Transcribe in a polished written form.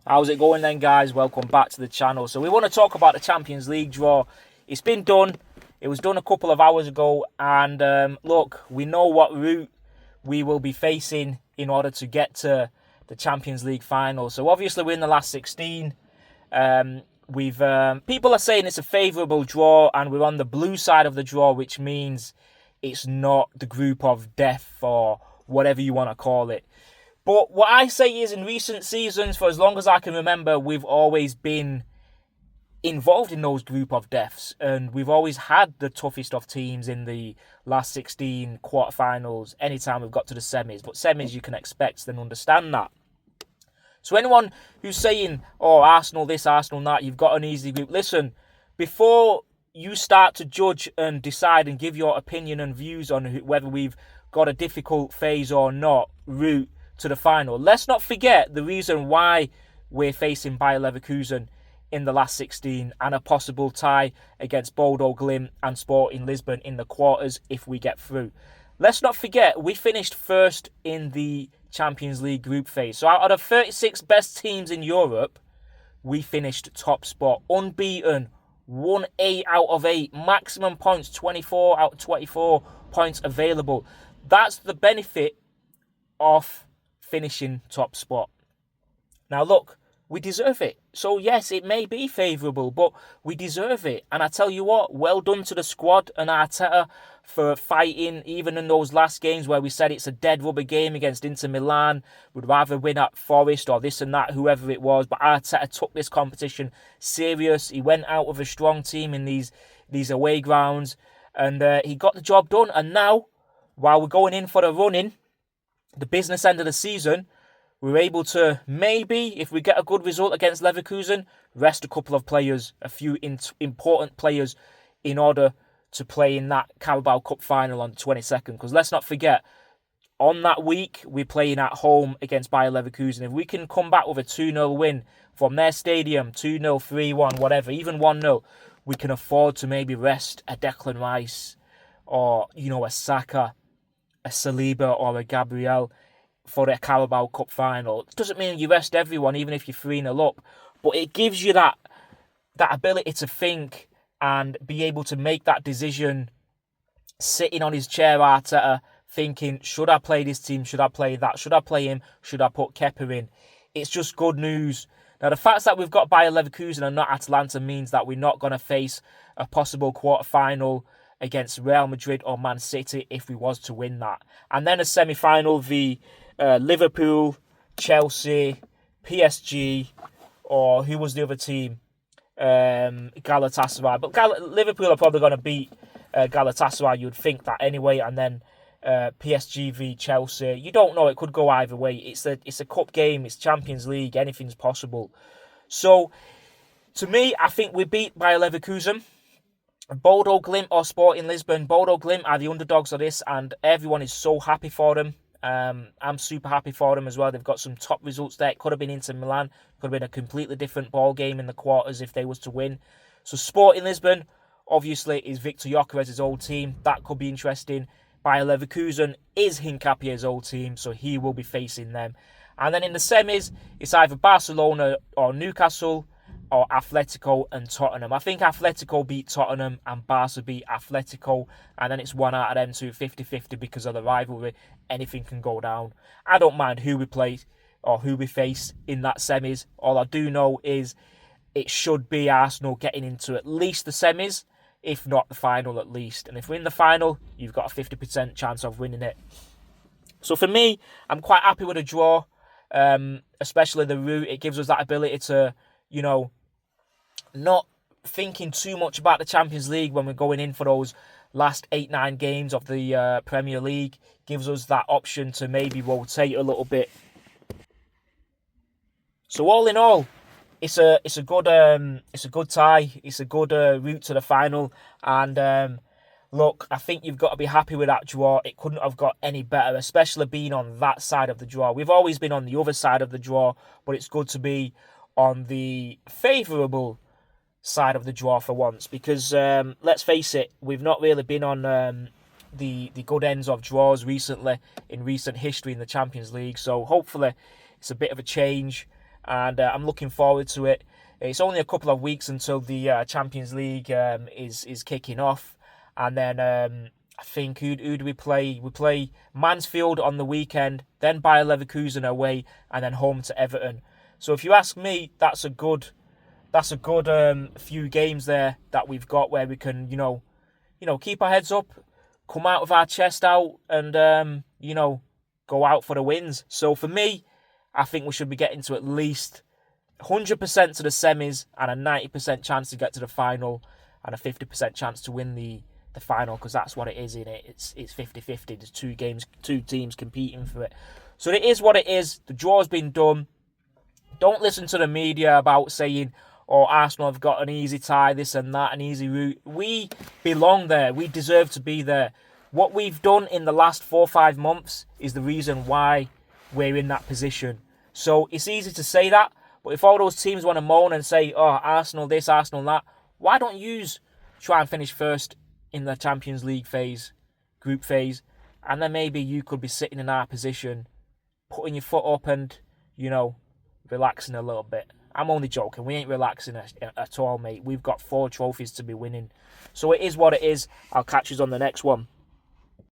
How's it going then, guys? Welcome back to the channel. So we want to talk about the Champions League draw. It's been done. It was done a couple of hours ago. And look, we know what route we will be facing in order to get to the Champions League final. So obviously we're in the last 16. People are saying it's a favourable draw and we're on the blue side of the draw, which means it's not the group of death or whatever you want to call it. But what I say is, in recent seasons, for as long as I can remember, we've always been involved in those group of deaths. And we've always had the toughest of teams in the last 16 quarterfinals anytime we've got to the semis. But semis, you can expect and understand that. So anyone who's saying, oh, Arsenal this, Arsenal that, you've got an easy group. Listen, before you start to judge and decide and give your opinion and views on whether we've got a difficult phase or not route to the final, let's not forget the reason why we're facing Bayer Leverkusen in the last 16 and a possible tie against Bodo Glimt and Sporting Lisbon in the quarters if we get through. Let's not forget we finished first in the Champions League group phase. So out of the 36 best teams in Europe, we finished top spot, unbeaten, won 8 out of 8, maximum points, 24 out of 24 points available. That's the benefit of finishing top spot. Now look, we deserve it. So yes, it may be favourable, but we deserve it. And I tell you what, well done to the squad and Arteta for fighting, even in those last games where we said it's a dead rubber game against Inter Milan. We'd rather win at Forest or this and that, whoever it was. But Arteta took this competition serious. He went out with a strong team in these away grounds, and he got the job done. And now, while we're going in for the run-in, the business end of the season, we're able to maybe, if we get a good result against Leverkusen, rest a couple of players, a few important players, in order to play in that Carabao Cup final on the 22nd. Because let's not forget, on that week, we're playing at home against Bayer Leverkusen. If we can come back with a 2-0 win from their stadium, 2-0, 3-1, whatever, even 1-0, we can afford to maybe rest a Declan Rice or, a Saka, a Saliba or a Gabriel for the Carabao Cup final. It doesn't mean you rest everyone, even if you're 3-0 up, but it gives you that ability to think and be able to make that decision sitting on his chair, Arteta, thinking, should I play this team? Should I play that? Should I play him? Should I put Kepa in? It's just good news. Now, the fact that we've got Bayer Leverkusen and not Atalanta means that we're not going to face a possible quarter-final against Real Madrid or Man City if we was to win that. And then a semi-final, the Liverpool, Chelsea, PSG, or who was the other team? Galatasaray. But Liverpool are probably going to beat Galatasaray, you'd think that anyway. And then PSG v Chelsea. You don't know, it could go either way. It's a cup game, it's Champions League, anything's possible. So, to me, I think we beat Bayer Leverkusen. Bodo Glimt or Sporting Lisbon. Bodo Glimt are the underdogs of this, and everyone is so happy for them. I'm super happy for them as well. They've got some top results there. It could have been Inter Milan. Could have been a completely different ball game in the quarters if they was to win. So Sporting Lisbon, obviously, is Victor Gyökeres' old team. That could be interesting. Bayer Leverkusen is Hincapie's old team, so he will be facing them. And then in the semis, it's either Barcelona or Newcastle, or Atletico and Tottenham. I think Atletico beat Tottenham and Barca beat Atletico, and then it's one out of them two, 50-50 because of the rivalry. Anything can go down. I don't mind who we play or who we face in that semis. All I do know is it should be Arsenal getting into at least the semis, if not the final at least. And if we're in the final, you've got a 50% chance of winning it. So for me, I'm quite happy with a draw, especially the route. It gives us that ability to, not thinking too much about the Champions League when we're going in for those last 8-9 games of the Premier League. Gives us that option to maybe rotate a little bit. So all in all, it's a good tie. It's a good route to the final. And look, I think you've got to be happy with that draw. It couldn't have got any better, especially being on that side of the draw. We've always been on the other side of the draw, but it's good to be on the favourable side of the draw for once, because let's face it, we've not really been on the good ends of draws recently in recent history in the Champions League. So hopefully it's a bit of a change, and I'm looking forward to it. It's only a couple of weeks until the Champions League is kicking off, and then I think who do we play? We play Mansfield on the weekend, then Bayer Leverkusen away, and then home to Everton. So if you ask me, that's a good few games there that we've got where we can keep our heads up, come out with our chest out, and go out for the wins. So for me, I think we should be getting to at least 100% to the semis and a 90% chance to get to the final and a 50% chance to win the final, because that's what it is in it. It's 50-50. There's two teams competing for it. So it is what it is. The draw's been done. Don't listen to the media about saying, oh, Arsenal have got an easy tie, this and that, an easy route. We belong there. We deserve to be there. What we've done in the last 4 or 5 months is the reason why we're in that position. So it's easy to say that, but if all those teams want to moan and say, oh, Arsenal this, Arsenal that, why don't you try and finish first in the Champions League phase, group phase, and then maybe you could be sitting in our position, putting your foot up and, relaxing a little bit. I'm only joking. We ain't relaxing at all, mate. We've got 4 trophies to be winning. So it is what it is. I'll catch you on the next one.